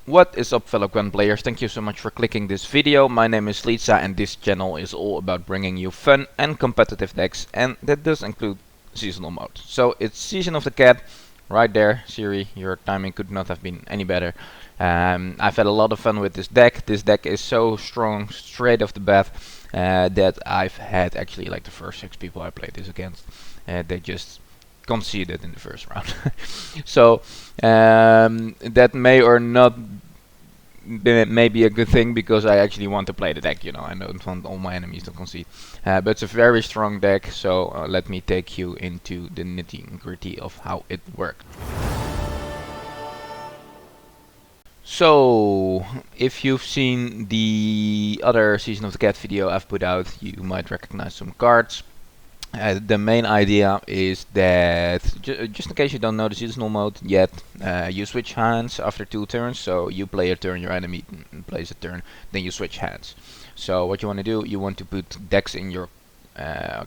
What is up, fellow Gwent players? Thank you so much for clicking this video. My name is Lisa and this channel is all about bringing you fun and competitive decks, and that does include seasonal mode. So it's Season of the Cat, right there. Siri, your timing could not have been any better. I've had a lot of fun with this deck. This deck is so strong straight off the bat that I've had actually like the first 6 people I played this against. They just conceded in the first round. So that may or not may be a good thing, because I actually want to play the deck, you know. I don't want all my enemies to concede. But it's a very strong deck, so let me take you into the nitty-gritty of how it works. So, if you've seen the other Season of the Cat video I've put out, you might recognize some cards. The main idea is that, just in case you don't know the seasonal mode yet, you switch hands after 2 turns. So you play a turn, your enemy plays a turn, then you switch hands. So what you want to do, you want to put decks in your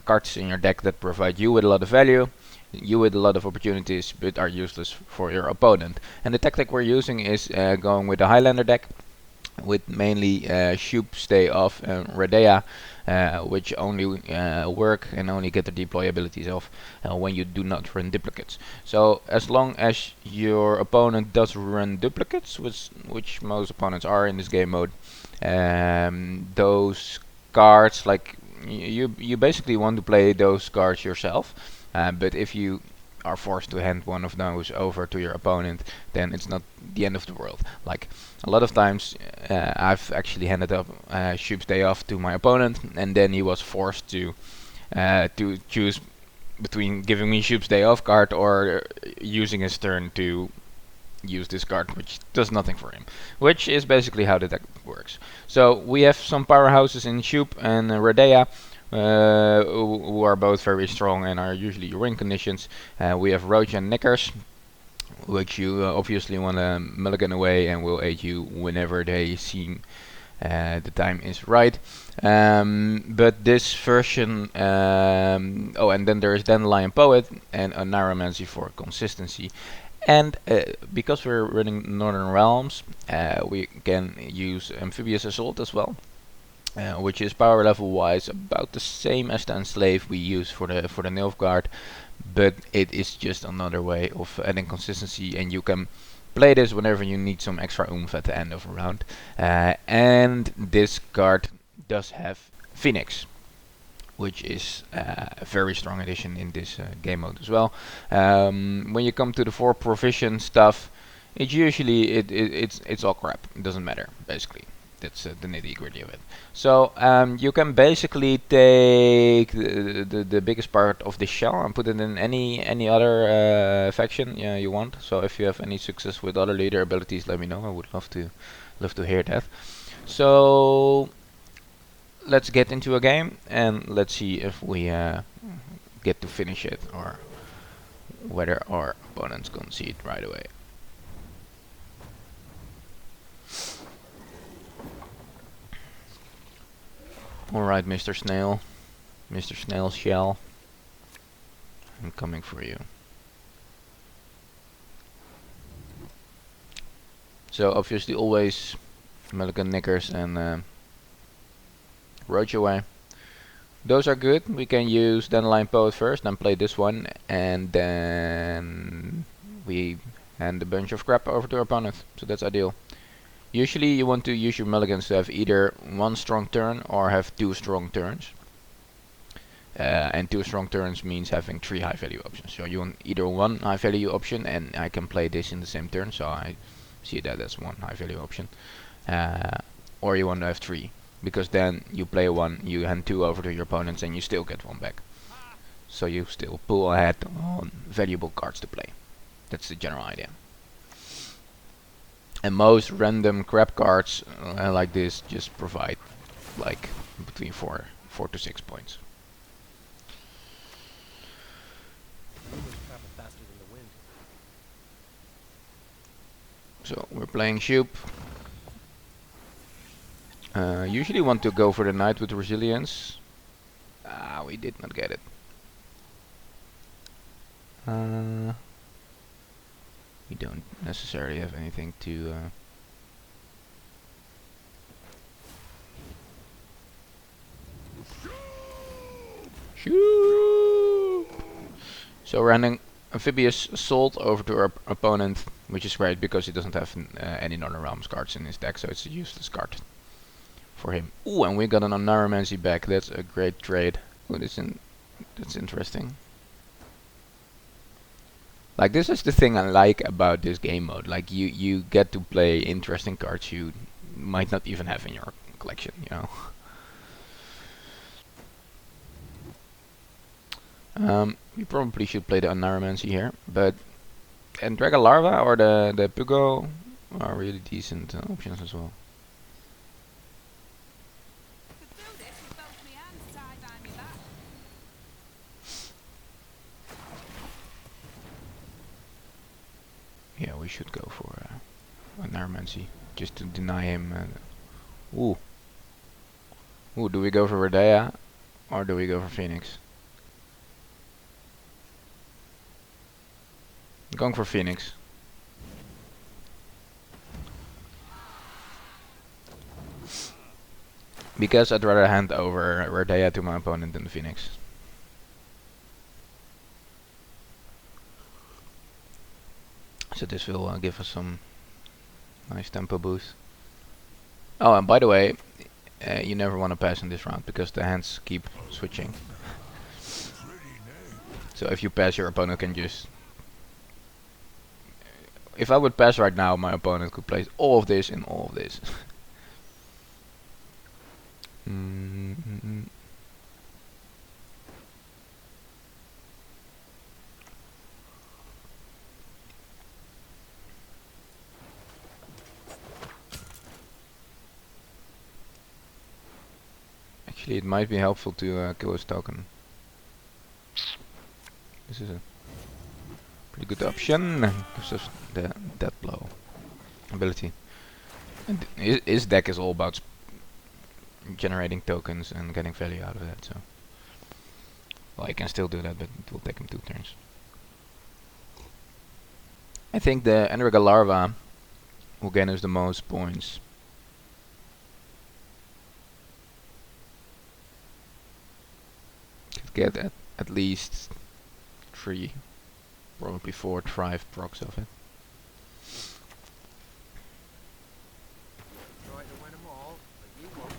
cards in your deck that provide you with a lot of value, you with a lot of opportunities, but are useless for your opponent. And the tactic we're using is going with a Highlander deck, with mainly Shoop, Stay Off, and Redea, which only work and only get the deploy abilities off when you do not run duplicates. So as long as your opponent does run duplicates, which most opponents are in this game mode, those cards, like you basically want to play those cards yourself, but if you are forced to hand one of those over to your opponent, then it's not the end of the world. Like, a lot of times I've actually handed up Shoop's Day Off to my opponent, and then he was forced to choose between giving me Shoop's Day Off card or using his turn to use this card, which does nothing for him, which is basically how the deck works. So we have some powerhouses in Shoop and Redea, who are both very strong and are usually win conditions. We have Roach and Knickers, which you obviously want to mulligan away and will aid you whenever they seem the time is right. But this version, oh, and then there is Dandelion Poet and a Neuromancy for consistency. And because we're running Northern Realms, we can use Amphibious Assault as well. Which is power level wise about the same as the Enslave we use for the Nilfgaard, but it is just another way of adding consistency, and you can play this whenever you need some extra oomph at the end of a round. And this card does have Phoenix, which is a very strong addition in this game mode as well. When you come to the 4 provision stuff, it's usually it's all crap. It doesn't matter, basically. That's the nitty-gritty of it. So you can basically take the biggest part of the shell and put it in any other faction you want. So if you have any success with other leader abilities, let me know. I would love to hear that. So let's get into a game and let's see if we get to finish it or whether our opponents concede right away. Alright, Mr. Snail. Mr. Snail Shell. I'm coming for you. So obviously always Mulligan, Knickers and Roach away. Those are good. We can use Dandelion Poet first, then play this one, and then we hand a bunch of crap over to our opponent. So that's ideal. Usually you want to use your mulligans to have either 1 strong turn or have 2 strong turns. And 2 strong turns means having 3 high value options. So you want either 1 high value option, and I can play this in the same turn, so I see that as 1 high value option. Or you want to have 3, because then you play 1, you hand 2 over to your opponents, and you still get 1 back. So you still pull ahead on valuable cards to play. That's the general idea. And most random crap cards like this just provide like between 4 to 6 points. So we're playing Shoop. Usually want to go for the Knight with Resilience. We did not get it. We don't necessarily have anything to Shoop. So we're handing Amphibious Assault over to our opponent, which is great because he doesn't have any Northern Realms cards in his deck, so it's a useless card for him. Ooh, and we got an Oneiromancy back. That's a great trade. Ooh, that's interesting. Like, this is the thing I like about this game mode. Like, you get to play interesting cards you might not even have in your collection, you know. We probably should play the Oneiromancy here, but and Dragon Larva or the Pugo are really decent options as well. Yeah, we should go for Oneiromancy just to deny him. Ooh, do we go for Verdea or do we go for Phoenix? Going for Phoenix. Because I'd rather hand over Verdea to my opponent than the Phoenix. So this will give us some nice tempo boost. Oh, and by the way, you never want to pass in this round because the hands keep switching. So if you pass, your opponent can just... If I would pass right now, my opponent could place all of this and all of this. Actually, it might be helpful to kill his token. This is a pretty good option. Gives us the death blow ability. And his deck is all about generating tokens and getting value out of that. So, well, I can still do that, but it will take him 2 turns. I think the Endriga Larva will gain us the most points. Could get at least 3, probably 4 to 5 procs of it. Try to win them all, but you won't.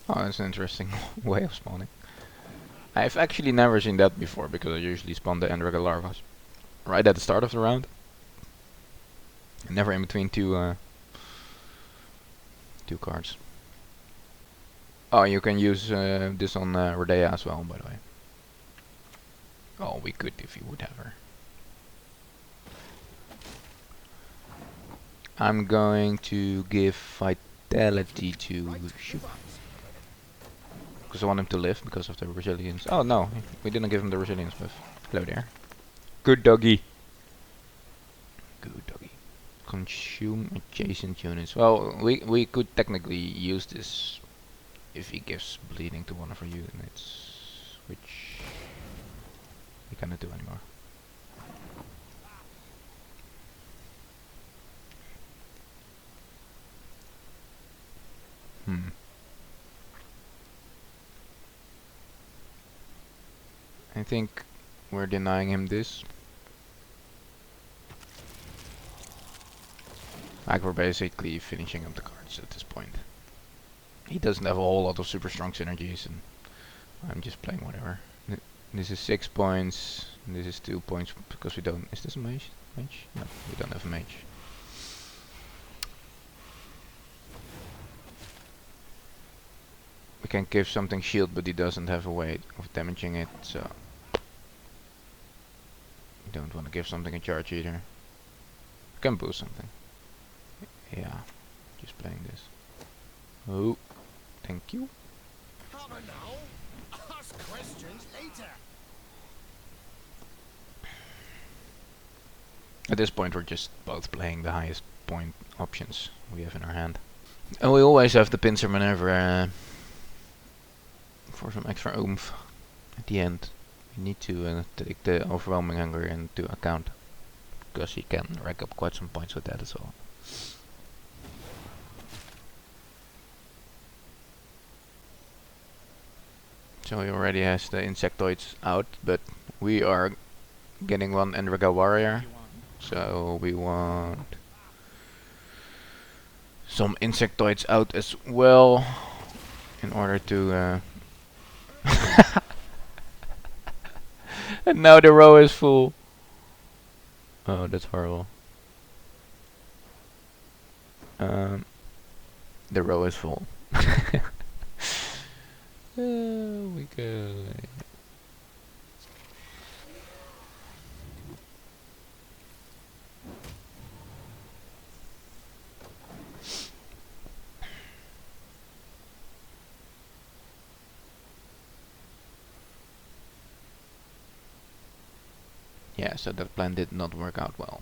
Oh, that's an interesting way of spawning. I've actually never seen that before because I usually spawn the Endriga Larvas right at the start of the round. Never in between two cards. Oh, you can use this on Rodea as well, by the way. Oh, we could if you would have her. I'm going to give Vitality to Shoop. Because I want him to live because of the resilience. Oh no, we didn't give him the resilience buff. Hello there. Good doggy. Good doggy. Consume adjacent units. Well, we could technically use this if he gives bleeding to one of our units, which we cannot do anymore. I think we're denying him this. Like, we're basically finishing up the cards at this point. He doesn't have a whole lot of super strong synergies, and I'm just playing whatever. This is 6 points, and this is 2 points because we don't... Is this a mage? Mage? No, we don't have a mage. We can give something shield, but he doesn't have a way of damaging it, so... Don't want to give something a charge either. Can boost something. Yeah, just playing this. Oh, thank you. Hammer now. Ask questions later. At this point we're just both playing the highest point options we have in our hand. And we always have the pincer maneuver for some extra oomph at the end. We need to take the overwhelming hunger into account, because he can rack up quite some points with that as well. So he already has the insectoids out, but we are getting one Enriga warrior. So we want some insectoids out as well in order to and now the row is full. Oh, that's horrible. The row is full. Oh my god. Yeah, so that plan did not work out well.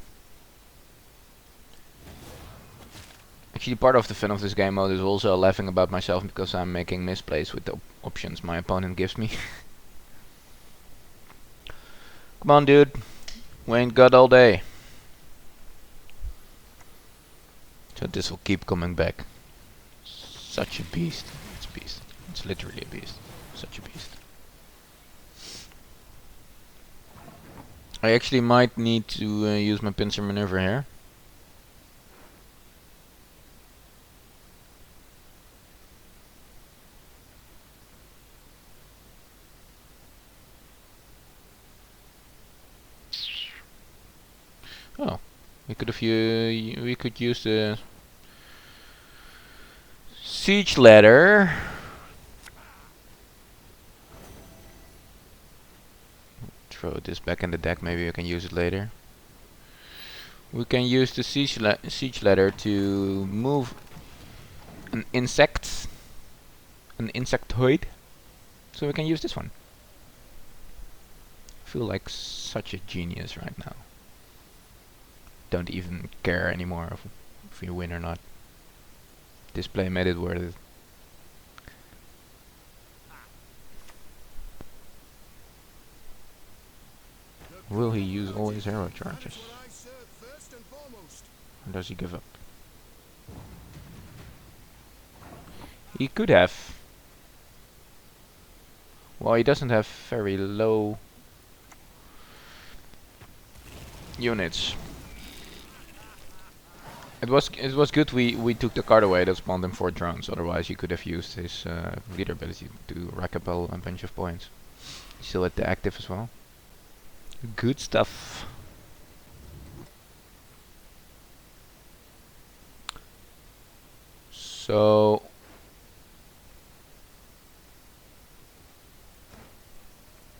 Actually, part of the fun of this game mode is also laughing about myself because I'm making misplays with the options my opponent gives me. Come on, dude. We ain't got all day. So this will keep coming back. Such a beast. It's a beast. It's literally a beast. Such a beast. I actually might need to use my pincer maneuver here. Oh, we could use the siege ladder. Throw this back in the deck. Maybe we can use it later. We can use the siege ladder to move an insectoid. So we can use this one. I feel like such a genius right now. Don't even care anymore if we win or not. This play made it worth it. Will he use all his arrow charges? Or does he give up? He could have. Well, he doesn't have very low units. It was good we took the card away that spawned him 4 drones. Otherwise, he could have used his leader ability to rack up a bunch of points. Still at the active as well. Good stuff. So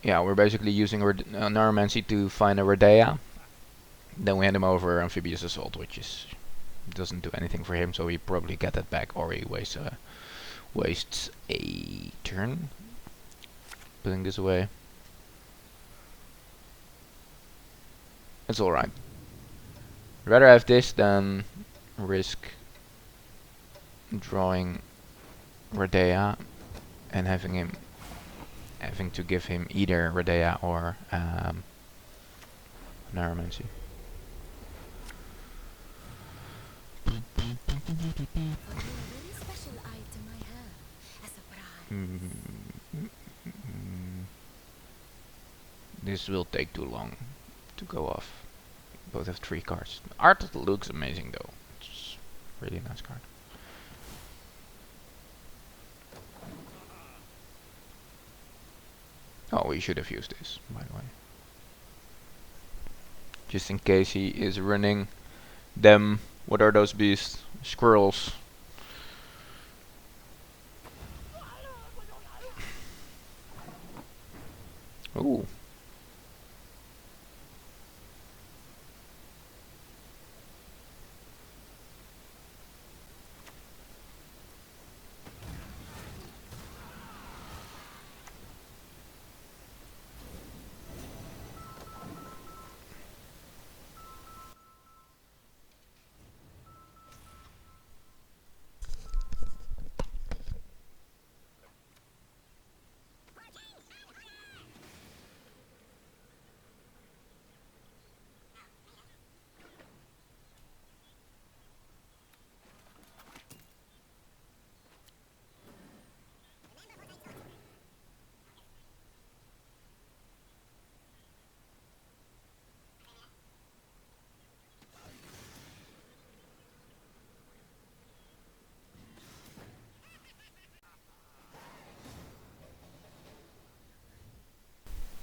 yeah, we're basically using Neuromancy to find a Redea. Then we hand him over Amphibious Assault, which is doesn't do anything for him, so he probably get that back, or he wastes a turn. Putting this away. It's alright. Rather have this than risk drawing Redea and having to give him either Redea or Neuromancy. This will take too long to go off. Both have 3 cards. Art looks amazing though. It's a really nice card. Oh, we should have used this, by the way. Just in case he is running them. What are those beasts? Squirrels. Ooh.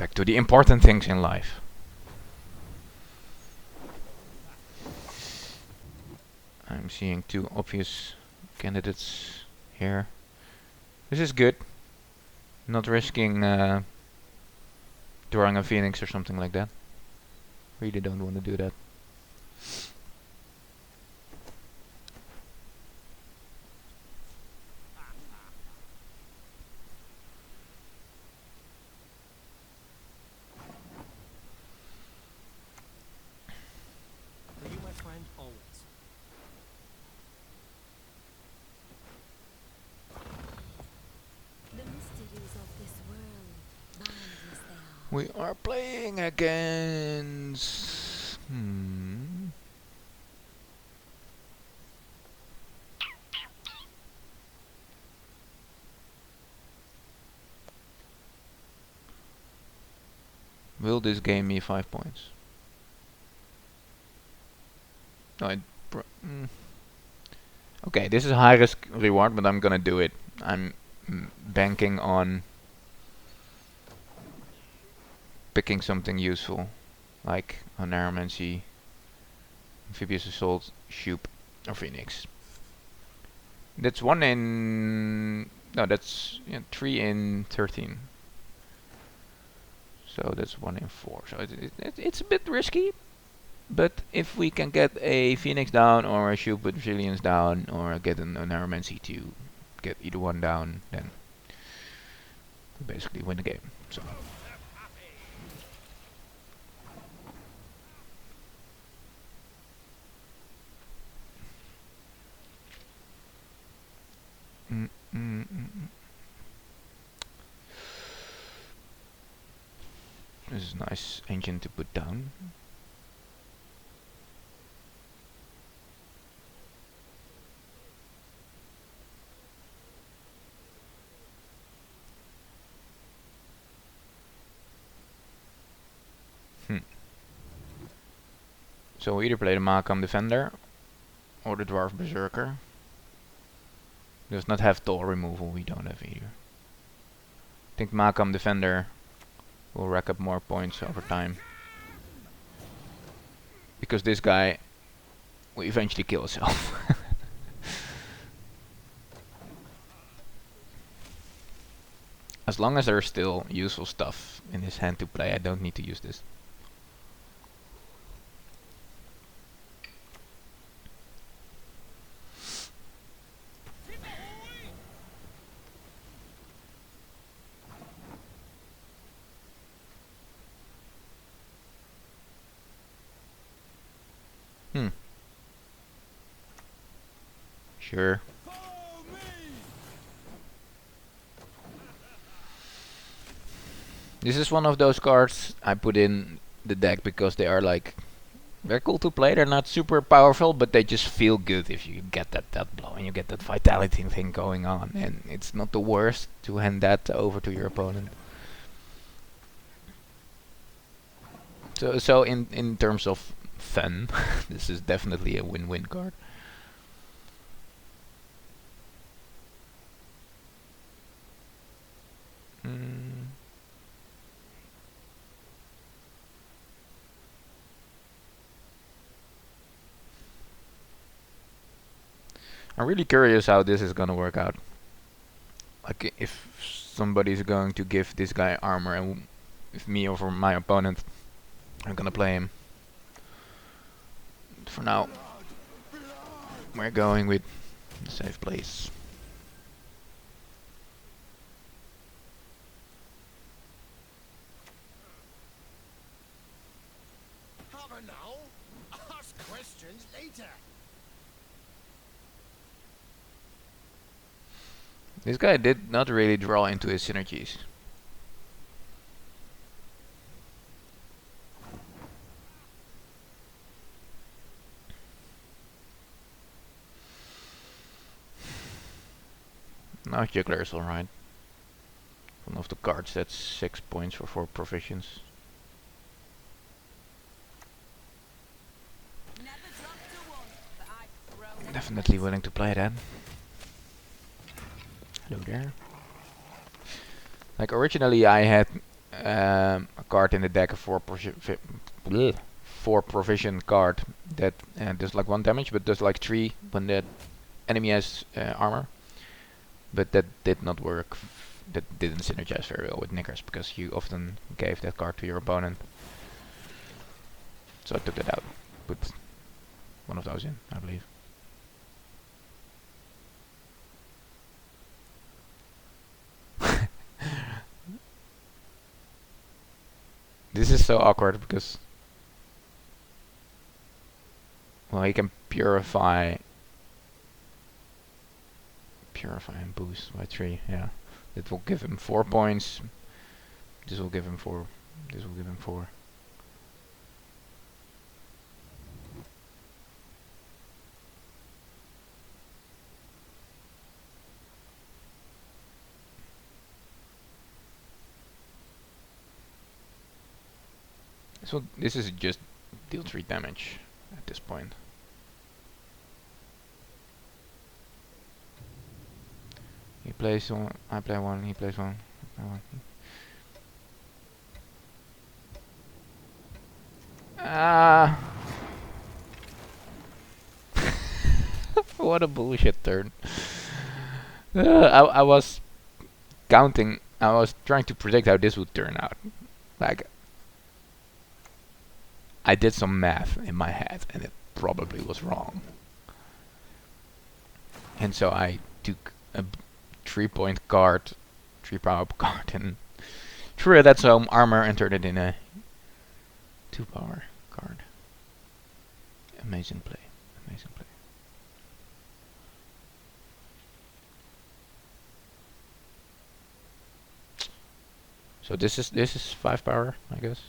Back to the important things in life. I'm seeing two obvious candidates here. This is good. Not risking drawing a phoenix or something like that. Really don't want to do that. For you, my friend, always. The mysteries of this world, boundless they are. We are playing against... Will this gain me 5 points? No, okay, this is high risk reward, but I'm gonna do it. I'm banking on picking something useful, like a Narromancy, Amphibious Assault, Shoop, or Phoenix. That's 1 in... No, that's 3 in 13. So that's 1 in 4. So it's a bit risky. But if we can get a Phoenix down, or a Shoop with Resilience down, or get a Narromancy to get either one down, then we basically win the game. So. This is a nice engine to put down. So we either play the Makam Defender or the Dwarf Berserker. Does not have Toll removal, we don't have either. I think Makam Defender will rack up more points over time. Because this guy will eventually kill himself. As long as there's still useful stuff in his hand to play, I don't need to use this. Sure. This is one of those cards I put in the deck because they are like, they're cool to play. They're not super powerful, but they just feel good if you get that blow and you get that vitality thing going on. And it's not the worst to hand that over to your opponent. So in terms of fun, this is definitely a win-win card. I'm really curious how this is gonna work out. Like if somebody's going to give this guy armor, and if me or for my opponent, I'm gonna play him. For now, we're going with the safe place. Have a now. Ask questions later. This guy did not really draw into his synergies. Now Juggler is alright. One of the cards that's 6 points for 4 provisions. Definitely willing to play that. Hello there. Like originally I had a card in the deck, a 4 provision card that does like 1 damage, but does like 3 when the enemy has armor. But that did not work. That didn't synergize very well with Knickers because you often gave that card to your opponent. So I took that out. Put one of those in, I believe. This is so awkward because, well, he can purify and boost by 3. Yeah, it will give him 4 points. This will give him 4. This will give him 4. So this is just deal 3 damage at this point. He plays 1, I play 1, he plays 1, I play 1. Ah! What a bullshit turn. I was counting, I was trying to predict how this would turn out. Like, I did some math in my head and it probably was wrong. And so I took a 3-point card, 3 power card, and threw it at some armor and turned it in a 2 power card. Amazing play. Amazing play. So this is 5 power, I guess.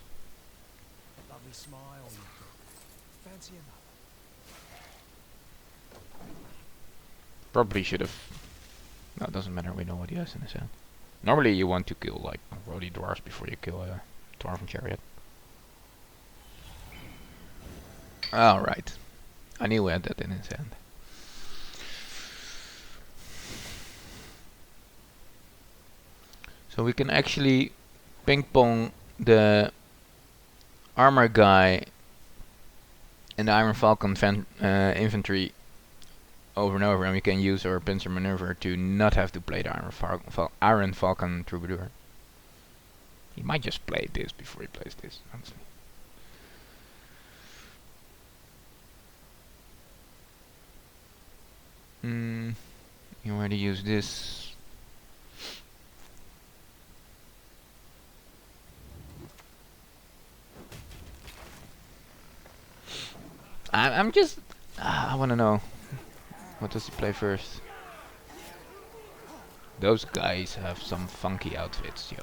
Lovely smile you've got. Fancy another. Probably should have. No, it doesn't matter. We know what he has in his hand. Normally, you want to kill like Rody Dwarfs before you kill a Dwarven Chariot. Alright. I knew he had that in his hand. So we can actually ping pong the armor guy and the Iron Falcon infantry over and over, and we can use our Pincer maneuver to not have to play the Iron Falcon Troubadour. He might just play this before he plays this, honestly. You already use this. I'm just. I want to know. What does he play first? Those guys have some funky outfits, yo.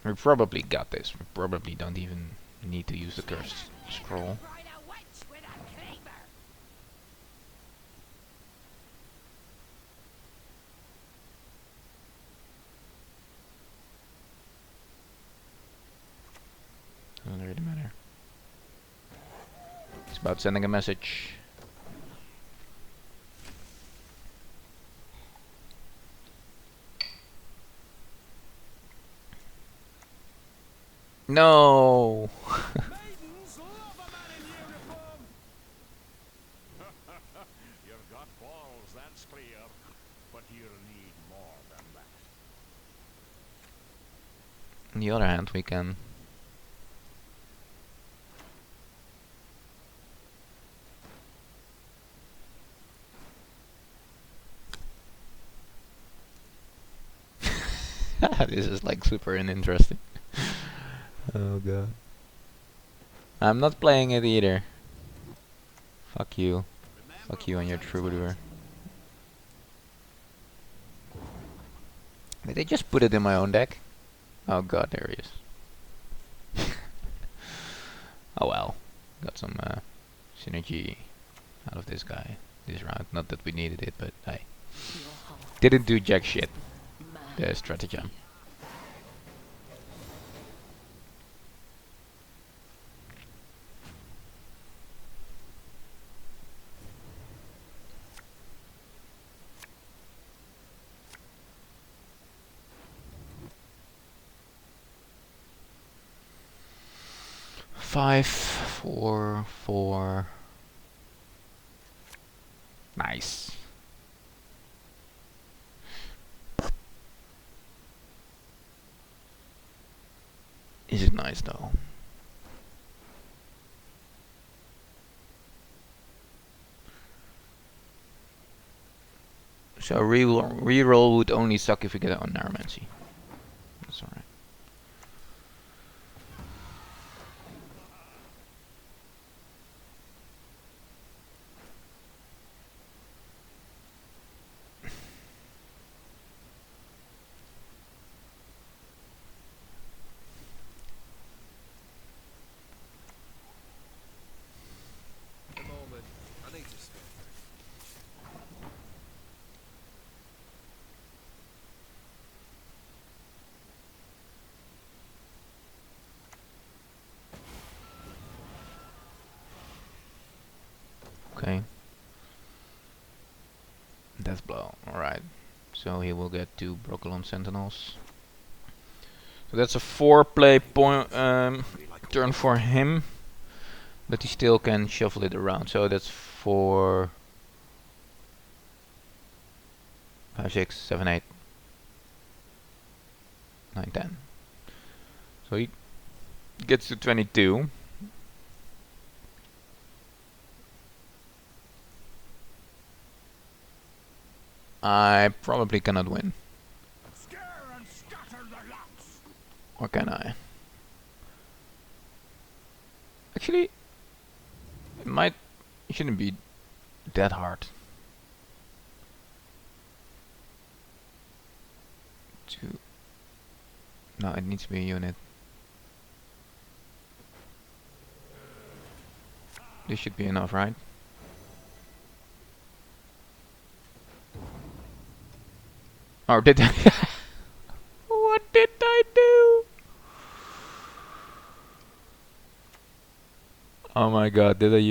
We probably got this. We probably don't even need to use the cursed scroll. Doesn't really matter. It's about sending a message. No. Maidens love a man in uniform. You've got balls, that's clear. But you'll need more than that. On the other hand, we can. This is like super uninteresting. Oh god. I'm not playing it either. Fuck you. Fuck you and your troubadour. Did they just put it in my own deck? Oh god, there he is. Oh well. Got some synergy out of this guy this round. Not that we needed it, but hey. Didn't do jack shit. The stratagem. 5, 4, 4. Nice. Is it nice though? So reroll would only suck if you get it on Narmancy. That's alright. A moment. I need to spend. Okay. Death blow. Alright. So he will get 2 Broccolon Sentinels. So that's a 4 play point turn for him. But he still can shuffle it around. So that's 4, 5, 6, 7, 8, 9, 10. So he gets to 22. I probably cannot win. Scare and scatter the lots. Or can I? Actually, it shouldn't be that hard. No, it needs to be a unit. This should be enough, right? Or did I? What did I do? Oh my god, did I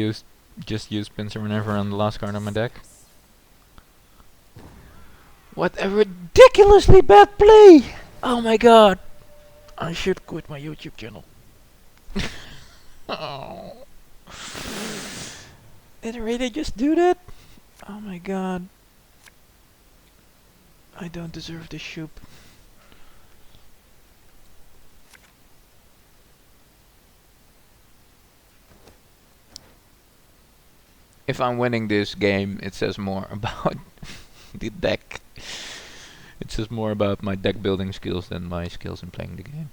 just use Pincer whenever on the last card on my deck? What a ridiculously bad play! Oh my god! I should quit my YouTube channel. Oh. Did I really just do that? Oh my god. I don't deserve this shoop. If I'm winning this game, it says more about the deck. It says more about my deck building skills than my skills in playing the game.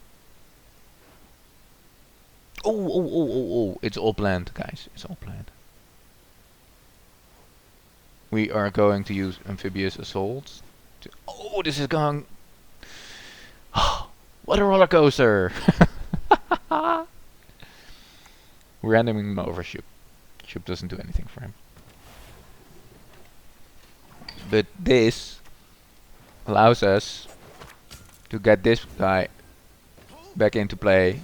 Oh, it's all planned, guys. It's all planned. We are going to use Amphibious Assault. Oh, this is going... What a roller coaster! We're randoming him over Shoop. Shoop doesn't do anything for him. But this allows us to get this guy back into play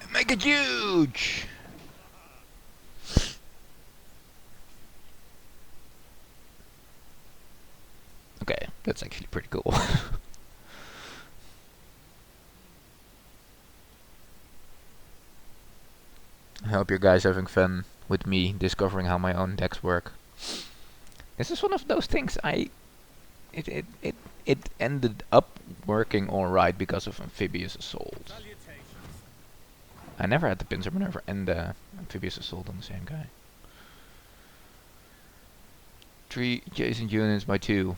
and make it huge! Okay, that's actually pretty cool. I hope you guys are having fun with me discovering how my own decks work. This is one of those things it ended up working alright because of Amphibious Assault. I never had the Pincer Maneuver and the Amphibious Assault on the same guy. 3 adjacent units by 2.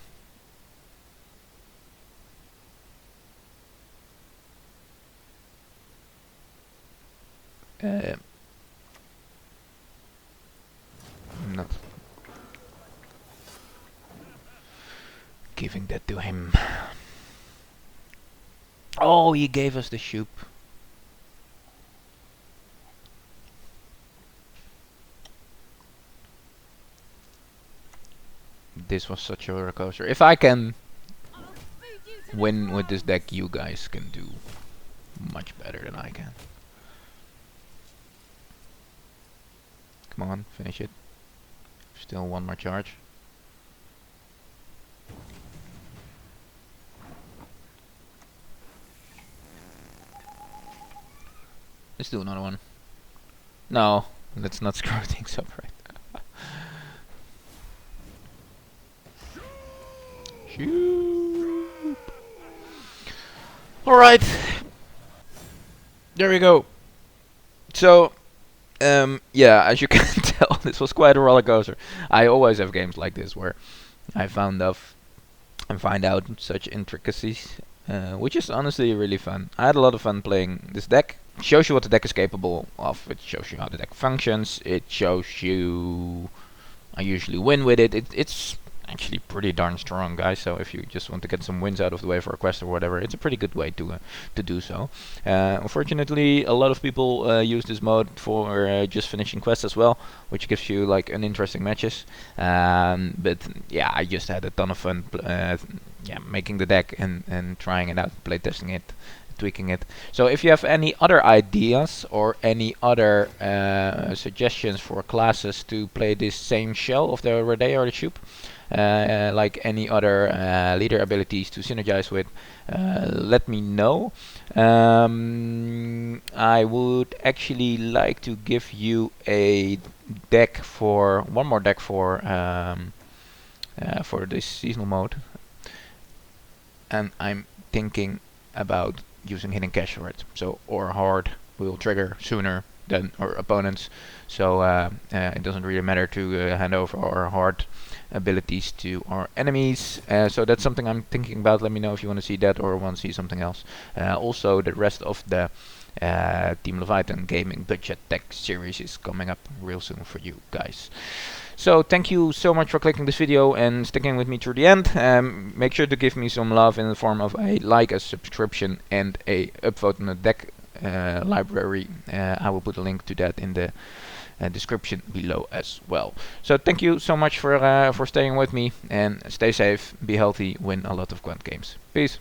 I'm not giving that to him. Oh, he gave us the Shoop. This was such a roller coaster. If I can win with this deck, you guys can do much better than I can. Come on, finish it. Still one more charge. Let's do another one. No, let's not screw things up, right? Shoop. All right, there we go. So, yeah, as you can tell, this was quite a roller coaster. I always have games like this where I found off and find out such intricacies, which is honestly really fun. I had a lot of fun playing this deck. It shows you what the deck is capable of. It shows you how the deck functions. It shows you I usually win with it. It's actually pretty darn strong, guys. So if you just want to get some wins out of the way for a quest or whatever, it's a pretty good way to do so. Unfortunately, a lot of people use this mode for just finishing quests as well, which gives you like uninteresting matches. But yeah, I just had a ton of fun. Yeah, making the deck and trying it out, playtesting it, tweaking it. So if you have any other ideas or any other suggestions for classes to play this same shell of the Redea or the Shoop, like any other leader abilities to synergize with, let me know. I would actually like to give you a deck for one more deck for this seasonal mode, and I'm thinking about using hidden cache for it. So or hard will trigger sooner than our opponents. So it doesn't really matter to hand over our hard abilities to our enemies. So that's something I'm thinking about. Let me know if you want to see that or want to see something else. Also, the rest of the Team Leviathan Gaming Budget Tech series is coming up real soon for you guys. So thank you so much for clicking this video and sticking with me through the end. Make sure to give me some love in the form of a like, a subscription, and a upvote on the deck library. I will put a link to that in the description below as well. So thank you so much for staying with me, and stay safe, be healthy, win a lot of Gwent games. Peace.